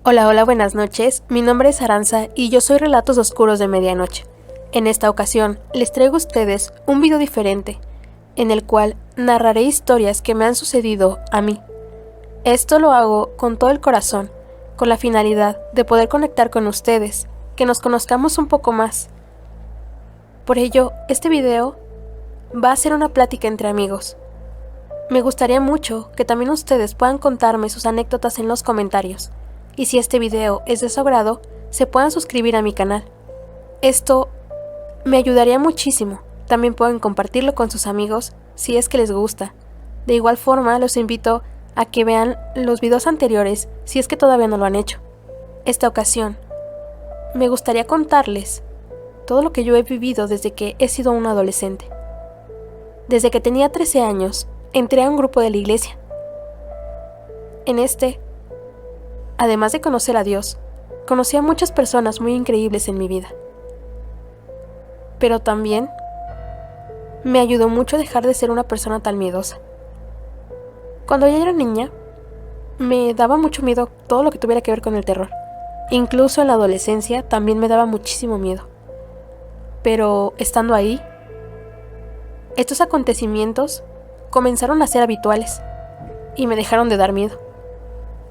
Hola, hola, buenas noches. Mi nombre es Aranza y yo soy Relatos Oscuros de Medianoche. En esta ocasión les traigo a ustedes un video diferente, en el cual narraré historias que me han sucedido a mí. Esto lo hago con todo el corazón, con la finalidad de poder conectar con ustedes, que nos conozcamos un poco más. Por ello, este video va a ser una plática entre amigos. Me gustaría mucho que también ustedes puedan contarme sus anécdotas en los comentarios. Y si este video es de su agrado, se puedan suscribir a mi canal. Esto me ayudaría muchísimo. También pueden compartirlo con sus amigos si es que les gusta. De igual forma, los invito a que vean los videos anteriores si es que todavía no lo han hecho. Esta ocasión, me gustaría contarles todo lo que yo he vivido desde que he sido un adolescente. Desde que tenía 13 años, entré a un grupo de la iglesia. En este, además de conocer a Dios, conocí a muchas personas muy increíbles en mi vida. Pero también me ayudó mucho a dejar de ser una persona tan miedosa. Cuando yo era niña, me daba mucho miedo todo lo que tuviera que ver con el terror. Incluso en la adolescencia también me daba muchísimo miedo. Pero estando ahí, estos acontecimientos comenzaron a ser habituales y me dejaron de dar miedo.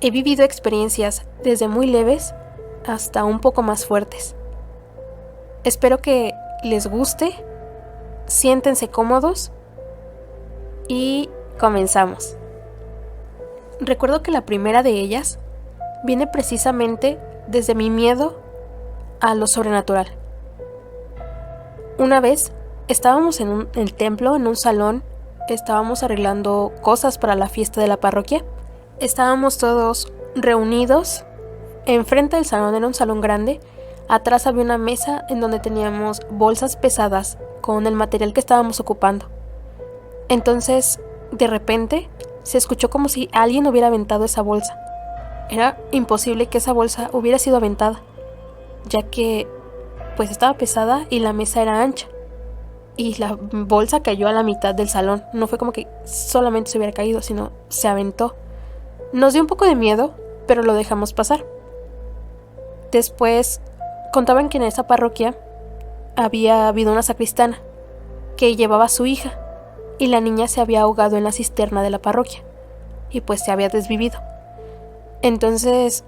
He vivido experiencias desde muy leves hasta un poco más fuertes. Espero que les guste, siéntense cómodos y comenzamos. Recuerdo que la primera de ellas viene precisamente desde mi miedo a lo sobrenatural. Una vez estábamos en el templo, en un salón, estábamos arreglando cosas para la fiesta de la parroquia. Estábamos todos reunidos. Enfrente del salón era un salón grande. Atrás había una mesa en donde teníamos bolsas pesadas con el material que estábamos ocupando. Entonces, de repente, se escuchó como si alguien hubiera aventado esa bolsa. Era imposible que esa bolsa hubiera sido aventada, ya que pues estaba pesada y la mesa era ancha. Y la bolsa cayó a la mitad del salón. No fue como que solamente se hubiera caído, sino se aventó. Nos dio un poco de miedo, pero lo dejamos pasar. Después contaban que en esa parroquia había habido una sacristana que llevaba a su hija y la niña se había ahogado en la cisterna de la parroquia y pues se había desvivido. Entonces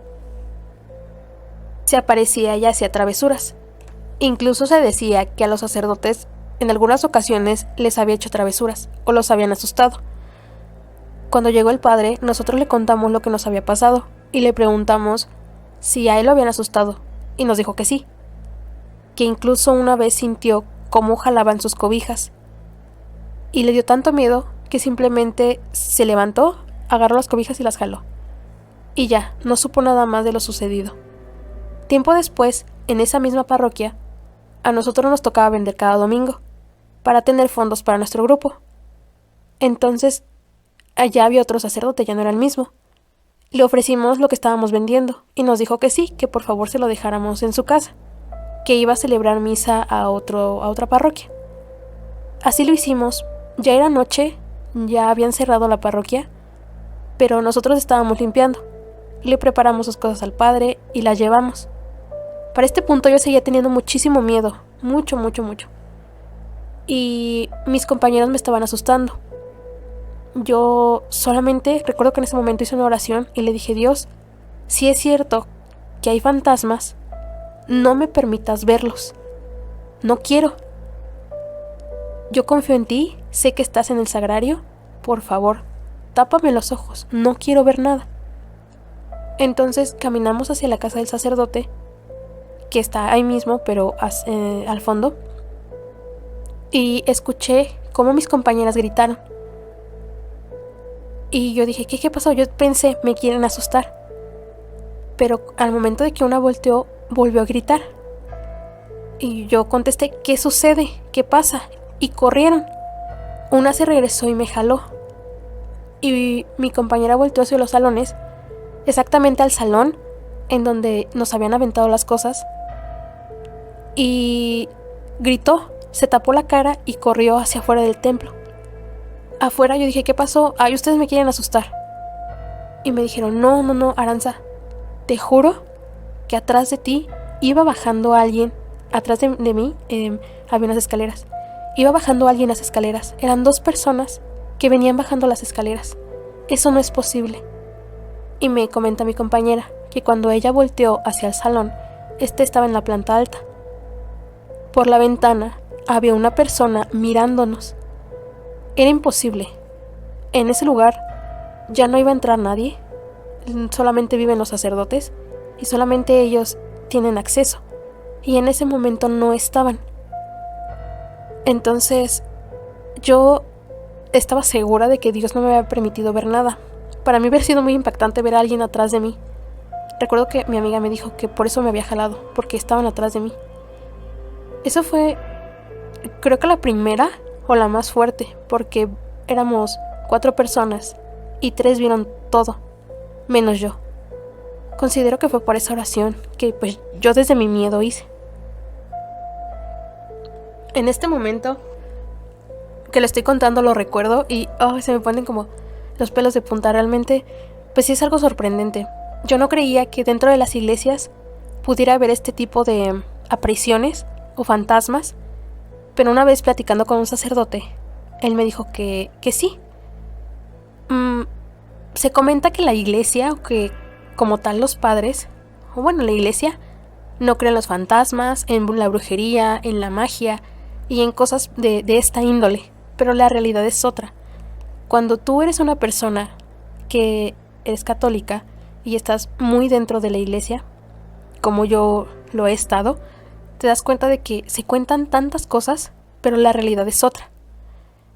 se aparecía y hacía travesuras. Incluso se decía que a los sacerdotes en algunas ocasiones les había hecho travesuras o los habían asustado. Cuando llegó el padre, nosotros le contamos lo que nos había pasado y le preguntamos si a él lo habían asustado y nos dijo que sí, que incluso una vez sintió cómo jalaban sus cobijas y le dio tanto miedo que simplemente se levantó, agarró las cobijas y las jaló. Y ya, no supo nada más de lo sucedido. Tiempo después, en esa misma parroquia, a nosotros nos tocaba vender cada domingo para tener fondos para nuestro grupo. Entonces, allá había otro sacerdote, ya no era el mismo. Le ofrecimos lo que estábamos vendiendo y nos dijo que sí, que por favor se lo dejáramos en su casa, que iba a celebrar misa a otra parroquia. Así lo hicimos. Ya era noche, ya habían cerrado la parroquia, pero nosotros estábamos limpiando. Le preparamos sus cosas al padre y las llevamos. Para este punto yo seguía teniendo muchísimo miedo, mucho. Y mis compañeros me estaban asustando. Yo solamente recuerdo que en ese momento hice una oración y le dije: Dios, si es cierto que hay fantasmas, no me permitas verlos. No quiero. Yo confío en ti, sé que estás en el sagrario. Por favor, tápame los ojos, no quiero ver nada. Entonces caminamos hacia la casa del sacerdote, que está ahí mismo, pero al fondo, y escuché cómo mis compañeras gritaron. Y yo dije, ¿qué pasó? Yo pensé, me quieren asustar. Pero al momento de que una volteó, volvió a gritar. Y yo contesté, ¿qué sucede? ¿Qué pasa? Y corrieron. Una se regresó y me jaló. Y mi compañera volteó hacia los salones, exactamente al salón en donde nos habían aventado las cosas. Y gritó, se tapó la cara y corrió hacia afuera del templo. Afuera yo dije, ¿qué pasó? Ay, ustedes me quieren asustar. Y me dijeron, no, Aranza, Te juro que atrás de ti iba bajando alguien. Atrás de mí había unas escaleras. Iba bajando alguien las escaleras. Eran 2 personas que venían bajando las escaleras. Eso no es posible. Y me comenta mi compañera que cuando ella volteó hacia el salón, estaba en la planta alta. Por la ventana había una persona mirándonos. Era imposible. En ese lugar ya no iba a entrar nadie. Solamente viven los sacerdotes y solamente ellos tienen acceso. Y en ese momento no estaban. Entonces yo estaba segura de que Dios no me había permitido ver nada. Para mí hubiera sido muy impactante ver a alguien atrás de mí. Recuerdo que mi amiga me dijo que por eso me había jalado, porque estaban atrás de mí. Eso fue, creo que la primera o la más fuerte, porque éramos 4 personas y 3 vieron todo, menos yo. Considero que fue por esa oración que pues yo desde mi miedo hice. En este momento que le estoy contando lo recuerdo y se me ponen como los pelos de punta. Realmente pues sí es algo sorprendente. Yo no creía que dentro de las iglesias pudiera haber este tipo de apariciones o fantasmas, pero una vez platicando con un sacerdote, él me dijo que sí. Se comenta que la iglesia, o que como tal los padres, o bueno, la iglesia, no creen en los fantasmas, en la brujería, en la magia y en cosas de esta índole, pero la realidad es otra. Cuando tú eres una persona que eres católica y estás muy dentro de la iglesia, como yo lo he estado, te das cuenta de que se cuentan tantas cosas, pero la realidad es otra.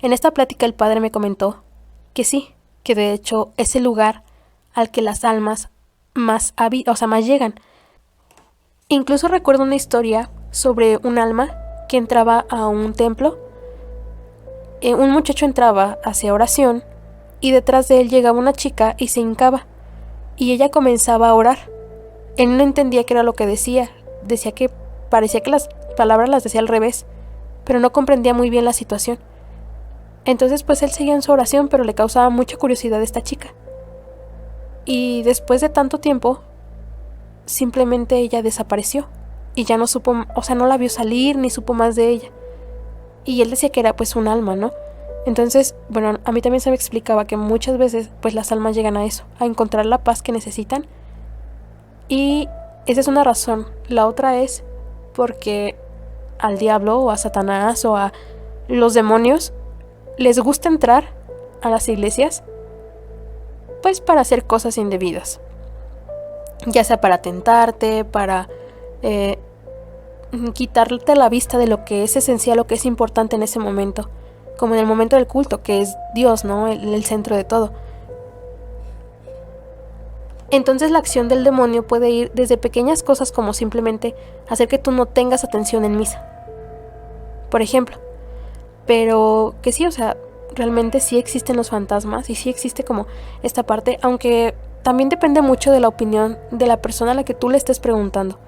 En esta plática el padre me comentó que sí, que de hecho es el lugar al que las almas más llegan. Incluso recuerdo una historia sobre un alma que entraba a un templo. Un muchacho entraba hacia oración y detrás de él llegaba una chica y se hincaba y ella comenzaba a orar. Él no entendía qué era lo que decía. Decía que parecía que las palabras las decía al revés, pero no comprendía muy bien la situación. Entonces pues él seguía en su oración, pero le causaba mucha curiosidad a esta chica. Y después de tanto tiempo, simplemente ella desapareció y ya no supo, no la vio salir ni supo más de ella. Y él decía que era pues un alma, ¿no? Entonces, bueno, a mí también se me explicaba que muchas veces pues las almas llegan a eso, a encontrar la paz que necesitan. Y esa es una razón. La otra es porque al diablo o a Satanás o a los demonios les gusta entrar a las iglesias pues para hacer cosas indebidas, ya sea para tentarte, para quitarte la vista de lo que es esencial, lo que es importante en ese momento, como en el momento del culto, que es Dios, ¿no? El centro de todo. Entonces la acción del demonio puede ir desde pequeñas cosas como simplemente hacer que tú no tengas atención en misa, por ejemplo. Pero que sí, realmente sí existen los fantasmas y sí existe como esta parte, aunque también depende mucho de la opinión de la persona a la que tú le estés preguntando.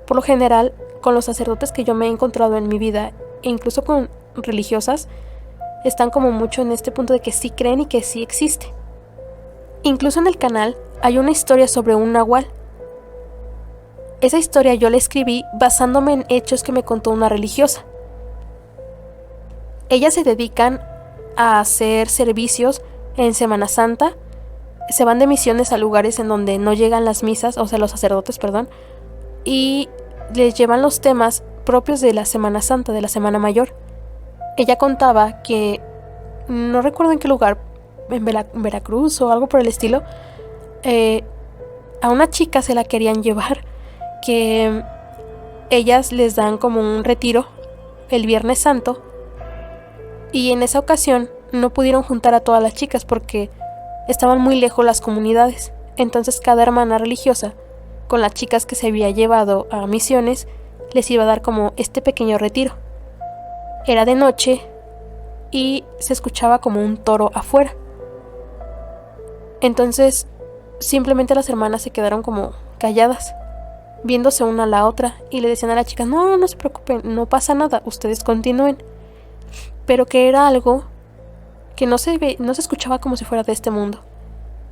Por lo general, con los sacerdotes que yo me he encontrado en mi vida, e incluso con religiosas, están como mucho en este punto de que sí creen y que sí existe. Incluso en el canal hay una historia sobre un nahual. Esa historia yo la escribí basándome en hechos que me contó una religiosa. Ellas se dedican a hacer servicios en Semana Santa. Se van de misiones a lugares en donde no llegan las misas, los sacerdotes, y les llevan los temas propios de la Semana Santa, de la Semana Mayor. Ella contaba que, no recuerdo en qué lugar, en Veracruz o algo por el estilo, a una chica se la querían llevar, que ellas les dan como un retiro el Viernes Santo, y en esa ocasión no pudieron juntar a todas las chicas porque estaban muy lejos las comunidades. Entonces cada hermana religiosa, con las chicas que se había llevado a misiones, les iba a dar como este pequeño retiro. Era de noche y se escuchaba como un toro afuera. Entonces simplemente las hermanas se quedaron como calladas, viéndose una a la otra, y le decían a las chicas: no se preocupen, no pasa nada, ustedes continúen. Pero que era algo que no se escuchaba como si fuera de este mundo.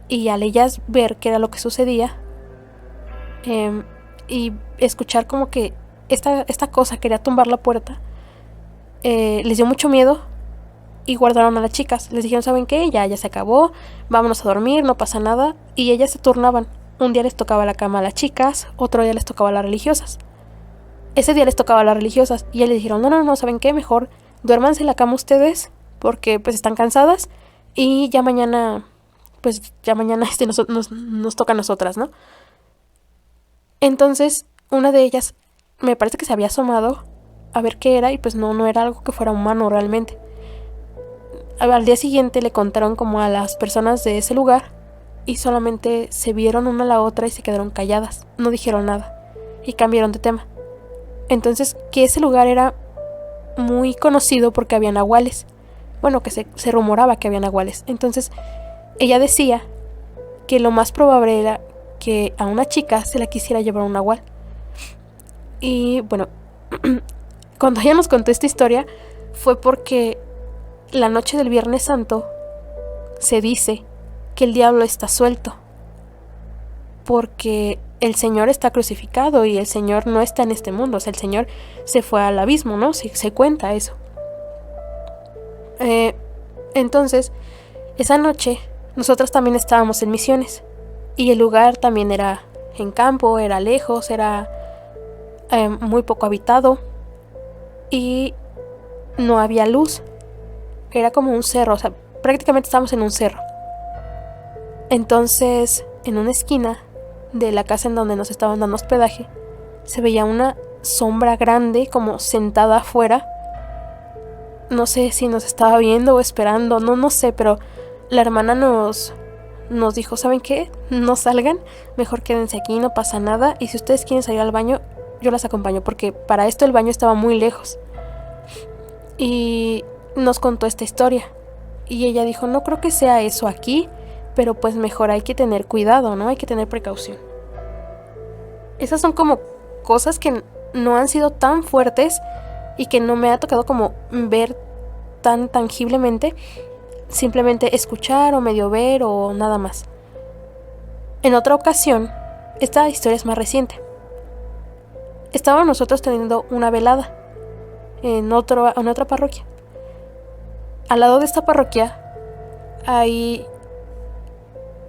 Y al ellas ver qué era lo que sucedía, y escuchar como que esta cosa quería tumbar la puerta, les dio mucho miedo y guardaron a las chicas. Les dijeron, ¿saben qué? Ya se acabó, vámonos a dormir, no pasa nada. Y ellas se turnaban. Un día les tocaba la cama a las chicas, otro día les tocaba a las religiosas. Ese día les tocaba a las religiosas y ellas les dijeron, no, ¿saben qué? Mejor duérmanse en la cama ustedes porque pues están cansadas y ya mañana nos toca a nosotras, ¿no? Entonces una de ellas me parece que se había asomado a ver qué era y pues no era algo que fuera humano realmente. Al día siguiente le contaron como a las personas de ese lugar y solamente se vieron una a la otra y se quedaron calladas, no dijeron nada y cambiaron de tema. Entonces que ese lugar era muy conocido porque había nahuales, bueno, que se rumoraba que había nahuales. Entonces ella decía que lo más probable era que a una chica se la quisiera llevar un nahual. Y bueno, cuando ella nos contó esta historia fue porque la noche del Viernes Santo se dice que el diablo está suelto porque el Señor está crucificado y el Señor no está en este mundo. O sea, el Señor se fue al abismo, ¿no? Se cuenta eso. Entonces, esa noche nosotras también estábamos en misiones y el lugar también era en campo, era lejos, era muy poco habitado y no había luz. Era como un cerro, o sea, prácticamente estábamos en un cerro. Entonces, en una esquina de la casa en donde nos estaban dando hospedaje, se veía una sombra grande como sentada afuera. No sé si nos estaba viendo o esperando, no sé, pero la hermana nos dijo, ¿saben qué? No salgan, mejor quédense aquí, no pasa nada, y si ustedes quieren salir al baño, yo las acompaño, porque para esto el baño estaba muy lejos. Y nos contó esta historia y ella dijo, no creo que sea eso aquí, pero pues mejor hay que tener cuidado, ¿no? Hay que tener precaución. Esas son como cosas que no han sido tan fuertes y que no me ha tocado como ver tan tangiblemente, simplemente escuchar o medio ver o nada más. En otra ocasión, esta historia es más reciente. Estábamos nosotros teniendo una velada en otra parroquia. Al lado de esta parroquia hay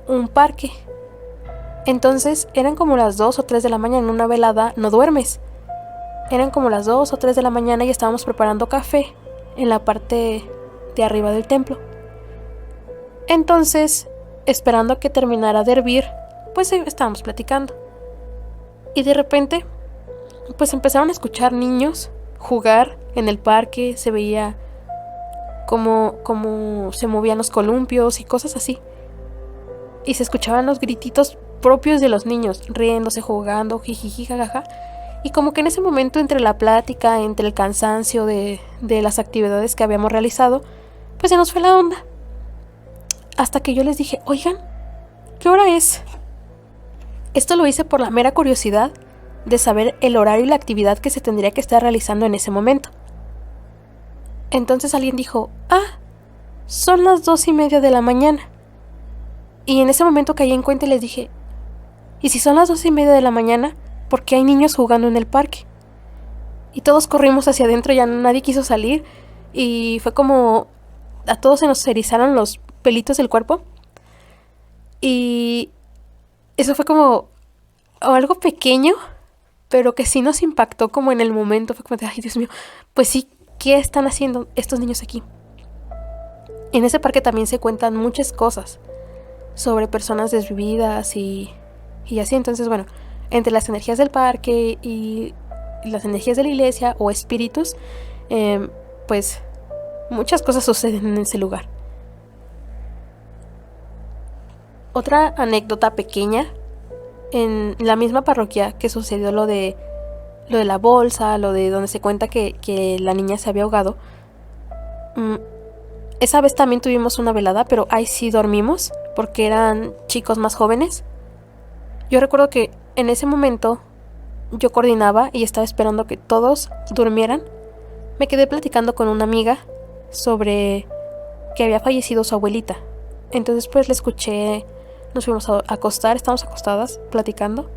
un parque. Entonces eran como las 2 o 3 de la mañana. En una velada no duermes. Eran como las 2 o 3 de la mañana y estábamos preparando café en la parte de arriba del templo. Entonces, esperando a que terminara de hervir, pues estábamos platicando. Y de repente, pues empezaron a escuchar niños jugar en el parque. Se veía como se movían los columpios y cosas así. Y se escuchaban los grititos propios de los niños, riéndose, jugando, jijiji, jajaja. Y como que en ese momento, entre la plática, entre el cansancio de las actividades que habíamos realizado, pues se nos fue la onda. Hasta que yo les dije, oigan, ¿qué hora es? Esto lo hice por la mera curiosidad de saber el horario y la actividad que se tendría que estar realizando en ese momento. Entonces alguien dijo, son las 2:30 de la mañana. Y en ese momento caí en cuenta y les dije, ¿y si son las 2:30 de la mañana? ¿Por qué hay niños jugando en el parque? Y todos corrimos hacia adentro, ya nadie quiso salir. Y fue como a todos se nos erizaron los pelitos del cuerpo. Y eso fue como algo pequeño, pero que sí nos impactó como en el momento. Fue como de, ay Dios mío, pues sí, ¿qué están haciendo estos niños aquí? En ese parque también se cuentan muchas cosas sobre personas desvividas y así. Entonces, bueno, entre las energías del parque y las energías de la iglesia o espíritus, pues muchas cosas suceden en ese lugar. Otra anécdota pequeña, en la misma parroquia que sucedió lo de la bolsa, lo de donde se cuenta que la niña se había ahogado. Esa vez también tuvimos una velada, pero ahí sí dormimos porque eran chicos más jóvenes. Yo recuerdo que en ese momento yo coordinaba y estaba esperando que todos durmieran. Me quedé platicando con una amiga sobre que había fallecido su abuelita. Entonces pues le escuché, nos fuimos a acostar, estábamos acostadas platicando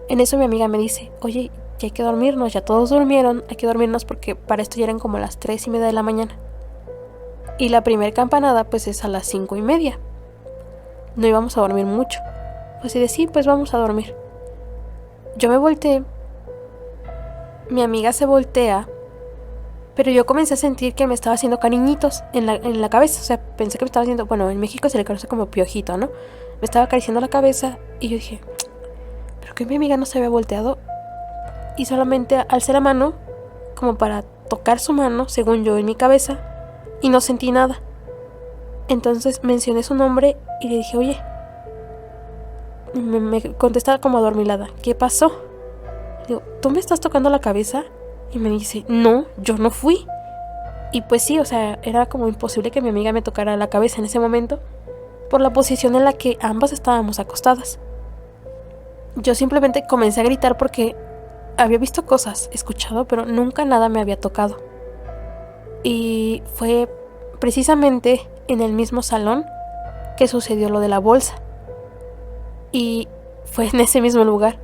En eso mi amiga me dice, oye, ya hay que dormirnos, ya todos durmieron, hay que dormirnos porque para esto ya eran como las 3:30 de la mañana. Y la primera campanada pues es a las 5:30. No íbamos a dormir mucho. Pues sí, sí, pues vamos a dormir. Yo me volteé, mi amiga se voltea, pero yo comencé a sentir que me estaba haciendo cariñitos en la cabeza. O sea, pensé que me estaba haciendo, bueno, en México se le conoce como piojito, ¿no? Me estaba acariciando la cabeza y yo dije, ¿pero que mi amiga no se había volteado? Y solamente alcé la mano como para tocar su mano, según yo, en mi cabeza, y no sentí nada. Entonces mencioné su nombre y le dije, oye, me contesta como adormilada, ¿qué pasó? Digo, ¿tú me estás tocando la cabeza? Y me dice, no, yo no fui. Y pues sí, o sea, era como imposible que mi amiga me tocara la cabeza en ese momento, por la posición en la que ambas estábamos acostadas. Yo simplemente comencé a gritar porque había visto cosas, escuchado, pero nunca nada me había tocado. Y fue precisamente en el mismo salón que sucedió lo de la bolsa. Y fue en ese mismo lugar,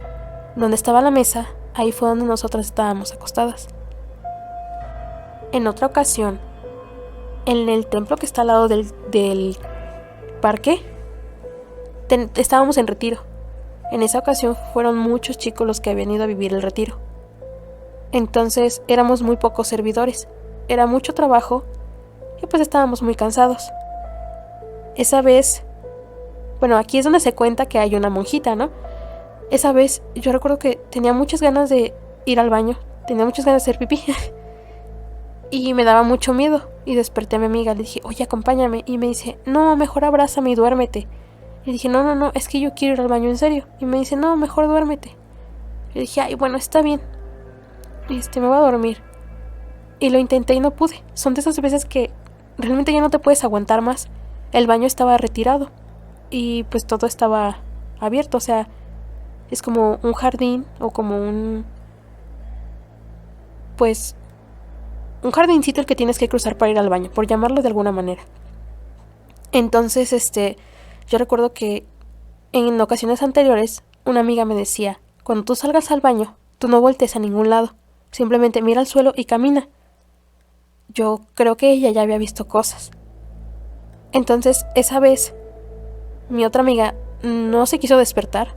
donde estaba la mesa, ahí fue donde nosotras estábamos acostadas. En otra ocasión, en el templo que está al lado del parque, estábamos en retiro. En esa ocasión fueron muchos chicos los que habían ido a vivir el retiro. Entonces éramos muy pocos servidores, era mucho trabajo y pues estábamos muy cansados. Esa vez, bueno, aquí es donde se cuenta que hay una monjita, ¿no? Esa vez yo recuerdo que tenía muchas ganas de ir al baño, tenía muchas ganas de hacer pipí y me daba mucho miedo y desperté a mi amiga, le dije, oye, acompáñame, y me dice, no, mejor abrázame y duérmete. Le dije, no, es que yo quiero ir al baño en serio. Y me dice, no, mejor duérmete. Le dije, ay, bueno, está bien. Me voy a dormir. Y lo intenté y no pude. Son de esas veces que realmente ya no te puedes aguantar más. El baño estaba retirado y pues todo estaba abierto. O sea, es como un jardín o como pues un jardincito el que tienes que cruzar para ir al baño, por llamarlo de alguna manera. Entonces, yo recuerdo que en ocasiones anteriores una amiga me decía, cuando tú salgas al baño, tú no voltees a ningún lado, simplemente mira al suelo y camina. Yo creo que ella ya había visto cosas. Entonces, esa vez, mi otra amiga no se quiso despertar.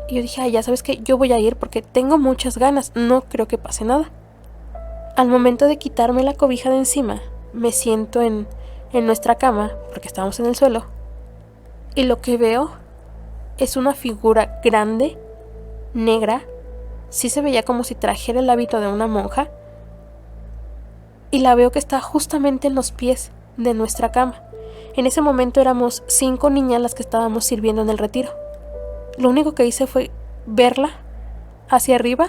Y yo dije, ay, ya sabes que yo voy a ir porque tengo muchas ganas, no creo que pase nada. Al momento de quitarme la cobija de encima, me siento en nuestra cama, porque estábamos en el suelo, y lo que veo es una figura grande, negra, sí se veía como si trajera el hábito de una monja, y la veo que está justamente en los pies de nuestra cama. En ese momento éramos 5 niñas las que estábamos sirviendo en el retiro. Lo único que hice fue verla hacia arriba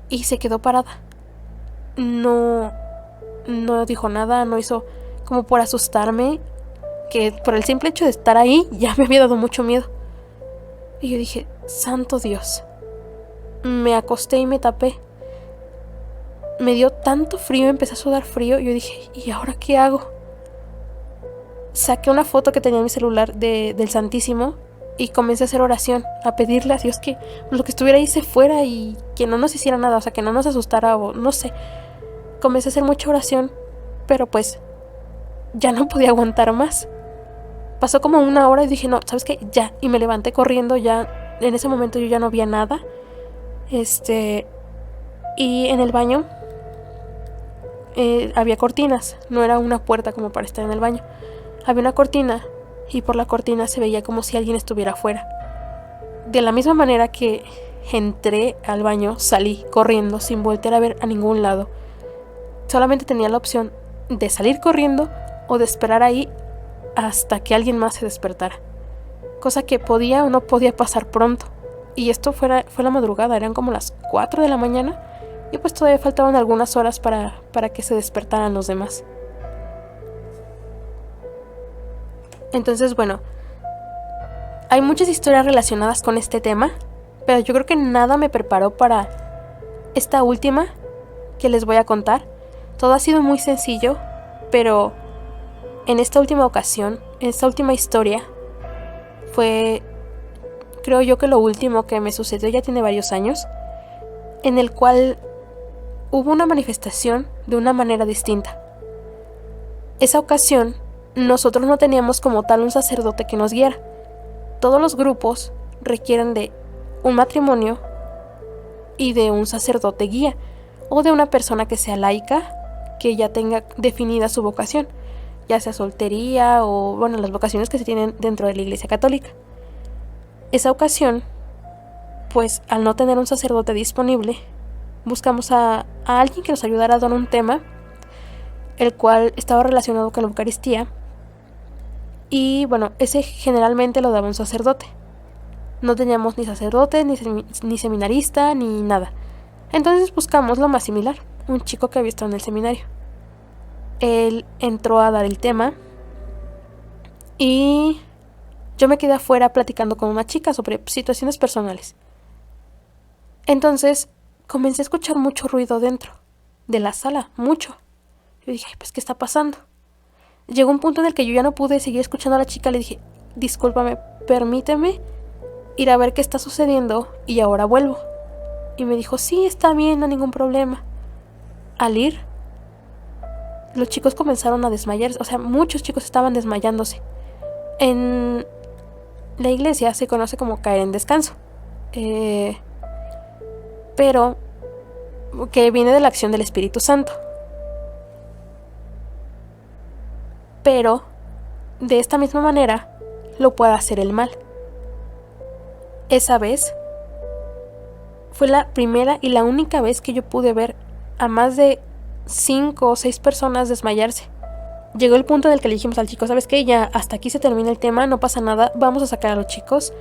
y se quedó parada. No dijo nada, no hizo como por asustarme, que por el simple hecho de estar ahí ya me había dado mucho miedo. Y yo dije, santo Dios. Me acosté y me tapé. Me dio tanto frío, empecé a sudar frío. Y yo dije, ¿y ahora qué hago? Saqué una foto que tenía en mi celular del Santísimo y comencé a hacer oración, a pedirle a Dios que lo que estuviera ahí se fuera y que no nos hiciera nada, o sea, que no nos asustara o no sé. Comencé a hacer mucha oración, pero pues ya no podía aguantar más. Pasó como 1 hora y dije, no, ¿sabes qué? Ya. Y me levanté corriendo, ya en ese momento yo ya no veía nada. Y en el baño había cortinas, no era una puerta como para estar en el baño. Había una cortina y por la cortina se veía como si alguien estuviera afuera. De la misma manera que entré al baño, salí corriendo sin voltear a ver a ningún lado. Solamente tenía la opción de salir corriendo o de esperar ahí hasta que alguien más se despertara. Cosa que podía o no podía pasar pronto. Y esto fue la madrugada, eran como las 4 de la mañana y pues todavía faltaban algunas horas para que se despertaran los demás. Entonces, bueno, hay muchas historias relacionadas con este tema, pero yo creo que nada me preparó para esta última que les voy a contar. Todo ha sido muy sencillo, pero en esta última ocasión, en esta última historia, fue creo yo que lo último que me sucedió ya tiene varios años, en el cual hubo una manifestación de una manera distinta. Esa ocasión, nosotros no teníamos como tal un sacerdote que nos guiara. Todos los grupos requieren de un matrimonio y de un sacerdote guía, o de una persona que sea laica, que ya tenga definida su vocación, ya sea soltería o, bueno, las vocaciones que se tienen dentro de la Iglesia Católica. Esa ocasión, pues al no tener un sacerdote disponible, buscamos a alguien que nos ayudara a dar un tema, el cual estaba relacionado con la Eucaristía, y bueno, ese generalmente lo daba un sacerdote. No teníamos ni sacerdote, ni seminarista, ni nada. Entonces buscamos lo más similar, un chico que había estado en el seminario. Él entró a dar el tema y yo me quedé afuera platicando con una chica sobre situaciones personales. Entonces comencé a escuchar mucho ruido dentro de la sala, mucho. Yo dije, ay, pues, ¿qué está pasando? Llegó un punto en el que yo ya no pude seguir escuchando a la chica. Le dije, discúlpame, permíteme ir a ver qué está sucediendo y ahora vuelvo. Y me dijo, sí, está bien, no hay ningún problema. Al ir, los chicos comenzaron a desmayarse, o sea, muchos chicos estaban desmayándose. En la iglesia se conoce como caer en descanso, pero que viene de la acción del Espíritu Santo. Pero de esta misma manera lo puede hacer el mal. Esa vez fue la primera y la única vez que yo pude ver a más de 5 o 6 personas desmayarse. Llegó el punto en el que le dijimos al chico, ¿sabes qué? Ya hasta aquí se termina el tema, no pasa nada, vamos a sacar a los chicos.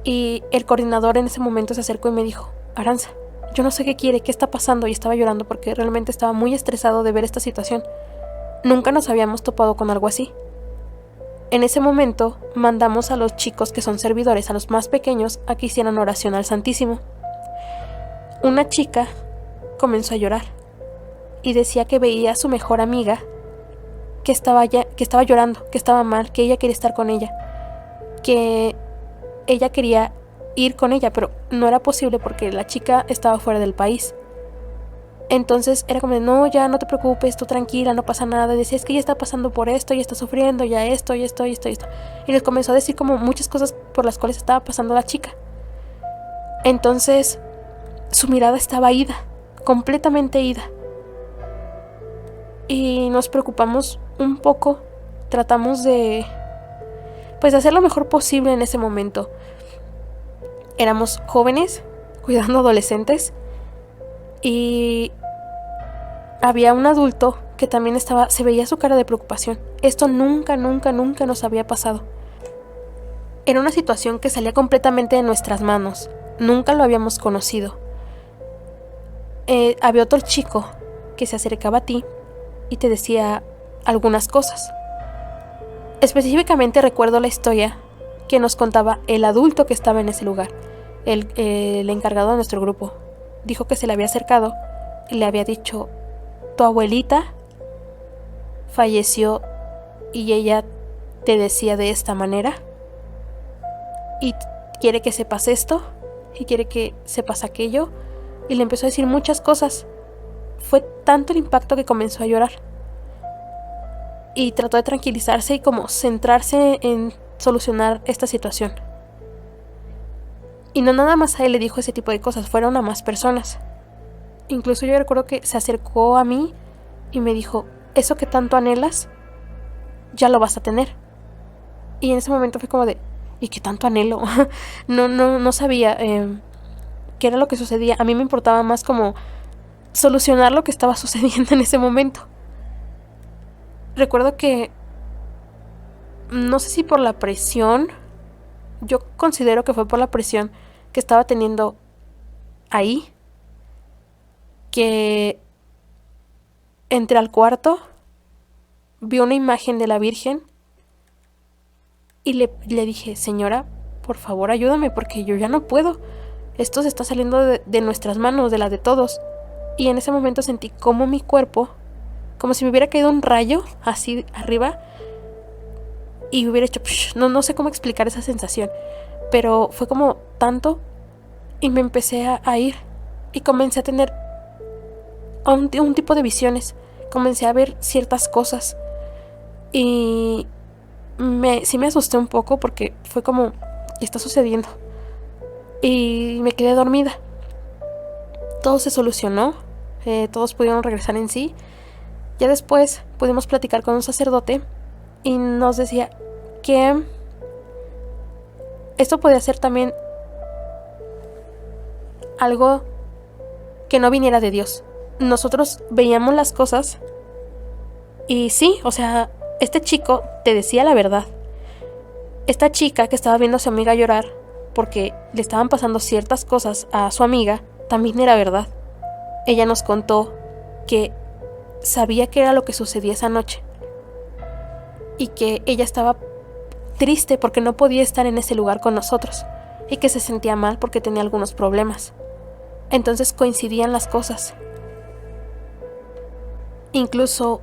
Y el coordinador en ese momento se acercó y me dijo, Aranza, yo no sé qué quiere, qué está pasando. Y estaba llorando porque realmente estaba muy estresado de ver esta situación. Nunca nos habíamos topado con algo así. En ese momento mandamos a los chicos que son servidores, a los más pequeños, a que hicieran oración al Santísimo. Una chica comenzó a llorar y decía que veía a su mejor amiga que estaba llorando, que estaba mal, que ella quería estar con ella, que ella quería ir con ella, pero no era posible porque la chica estaba fuera del país. Entonces era como de, no, ya no te preocupes, tú tranquila, no pasa nada. Y decía, es que ella está pasando por esto, ya está sufriendo, ya esto. Y les comenzó a decir como muchas cosas por las cuales estaba pasando la chica. Entonces su mirada estaba ida, completamente ida. Y nos preocupamos un poco, tratamos de hacer lo mejor posible en ese momento. Éramos jóvenes, cuidando adolescentes, y había un adulto que también se veía su cara de preocupación. Esto nunca nos había pasado. Era una situación que salía completamente de nuestras manos, nunca lo habíamos conocido. Había otro chico que se acercaba a ti y te decía algunas cosas. Específicamente recuerdo la historia que nos contaba el adulto que estaba en ese lugar, el encargado de nuestro grupo. Dijo que se le había acercado y le había dicho, tu abuelita falleció y ella te decía de esta manera y quiere que sepas esto y quiere que sepas aquello, y le empezó a decir muchas cosas. Fue tanto el impacto que comenzó a llorar y trató de tranquilizarse y como centrarse en solucionar esta situación. Y no nada más a él le dijo ese tipo de cosas, fueron a más personas. Incluso yo recuerdo que se acercó a mí y me dijo, eso que tanto anhelas, ya lo vas a tener. Y en ese momento fue como de, ¿y qué tanto anhelo? No sabía qué era lo que sucedía. A mí me importaba más como solucionar lo que estaba sucediendo en ese momento. Recuerdo que, no sé si por la presión, yo considero que fue por la presión que estaba teniendo ahí, que entré al cuarto, vi una imagen de la Virgen y le dije, señora, por favor ayúdame porque yo ya no puedo. Esto se está saliendo de nuestras manos, de las de todos. Y en ese momento sentí como mi cuerpo, como si me hubiera caído un rayo así arriba y hubiera hecho, no sé cómo explicar esa sensación, pero fue como tanto y me empecé a ir y comencé a tener un tipo de visiones. Comencé a ver ciertas cosas y sí me asusté un poco porque fue como, ¿qué está sucediendo? Y me quedé dormida. Todo se solucionó, todos pudieron regresar en sí. Ya después pudimos platicar con un sacerdote y nos decía que esto podía ser también algo que no viniera de Dios. Nosotros veíamos las cosas y sí, o sea, este chico te decía la verdad. Esta chica que estaba viendo a su amiga llorar porque le estaban pasando ciertas cosas a su amiga, también era verdad. Ella nos contó que sabía qué era lo que sucedía esa noche y que ella estaba triste porque no podía estar en ese lugar con nosotros y que se sentía mal porque tenía algunos problemas. Entonces coincidían las cosas. Incluso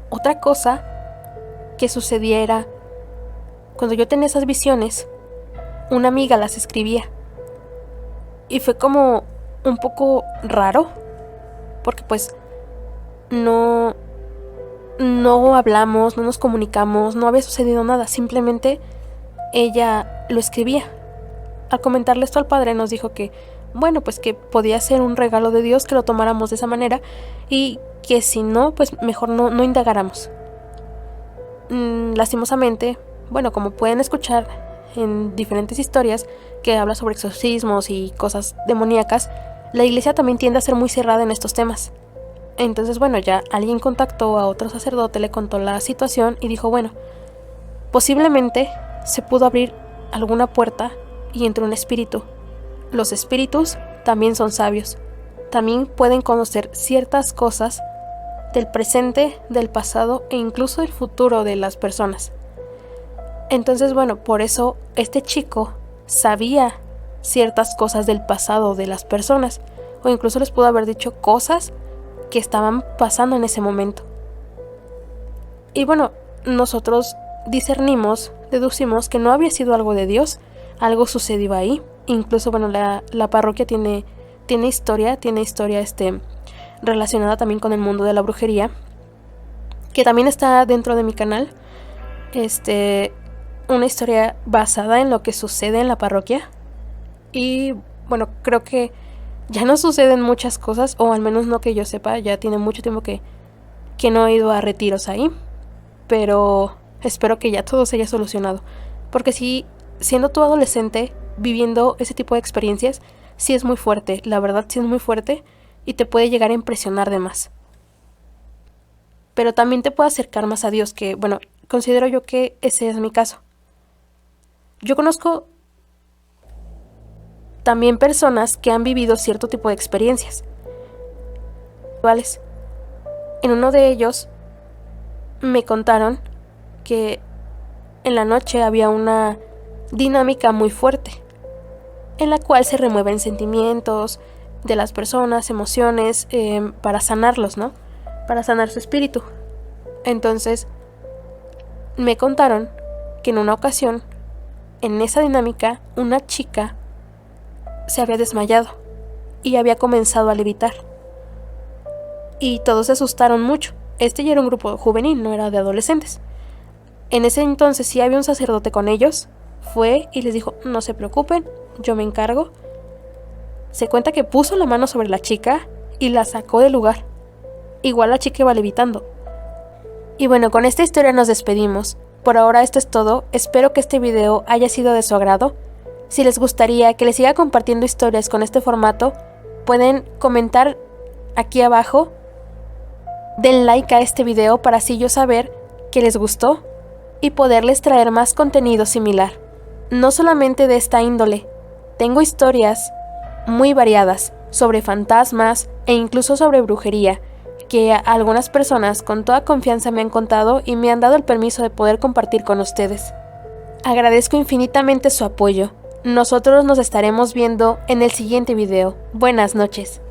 otra cosa que sucedía era, cuando yo tenía esas visiones, una amiga las escribía y fue como un poco raro porque pues no hablamos, no nos comunicamos, no había sucedido nada, simplemente ella lo escribía. Al comentarle esto al padre nos dijo que, bueno, pues que podía ser un regalo de Dios que lo tomáramos de esa manera y que si no, pues mejor no indagáramos. Lastimosamente, bueno, como pueden escuchar en diferentes historias que habla sobre exorcismos y cosas demoníacas, la iglesia también tiende a ser muy cerrada en estos temas. Entonces, bueno, ya alguien contactó a otro sacerdote, le contó la situación y dijo, bueno, posiblemente se pudo abrir alguna puerta y entró un espíritu. Los espíritus también son sabios. También pueden conocer ciertas cosas del presente, del pasado e incluso del futuro de las personas. Entonces, bueno, por eso este chico sabía ciertas cosas del pasado de las personas, o incluso les pudo haber dicho cosas que estaban pasando en ese momento. Y bueno, nosotros discernimos, deducimos que no había sido algo de Dios, algo sucedió ahí. Incluso, bueno, la parroquia tiene historia relacionada también con el mundo de la brujería, que también está dentro de mi canal. Una historia basada en lo que sucede en la parroquia. Y bueno, creo que ya no suceden muchas cosas, o al menos no que yo sepa, ya tiene mucho tiempo que no he ido a retiros ahí, pero espero que ya todo se haya solucionado, porque sí, siendo tú adolescente, viviendo ese tipo de experiencias, sí es muy fuerte, la verdad sí es muy fuerte, y te puede llegar a impresionar de más. Pero también te puede acercar más a Dios, que bueno, considero yo que ese es mi caso. Yo conozco también personas que han vivido cierto tipo de experiencias. En uno de ellos me contaron que en la noche había una dinámica muy fuerte, en la cual se remueven sentimientos de las personas, emociones, para sanarlos, ¿no? Para sanar su espíritu. Entonces, me contaron que en una ocasión, en esa dinámica, una chica se había desmayado y había comenzado a levitar. Y todos se asustaron mucho. Ya era un grupo juvenil, no era de adolescentes. En ese entonces sí había un sacerdote con ellos. Fue y les dijo, no se preocupen, yo me encargo. Se cuenta que puso la mano sobre la chica y la sacó del lugar. Igual la chica iba levitando. Y bueno, con esta historia nos despedimos. Por ahora esto es todo. Espero que este video haya sido de su agrado. Si les gustaría que les siga compartiendo historias con este formato, pueden comentar aquí abajo. Den like a este video para así yo saber que les gustó y poderles traer más contenido similar. No solamente de esta índole, tengo historias muy variadas sobre fantasmas e incluso sobre brujería, que algunas personas con toda confianza me han contado y me han dado el permiso de poder compartir con ustedes. Agradezco infinitamente su apoyo. Nosotros nos estaremos viendo en el siguiente video. Buenas noches.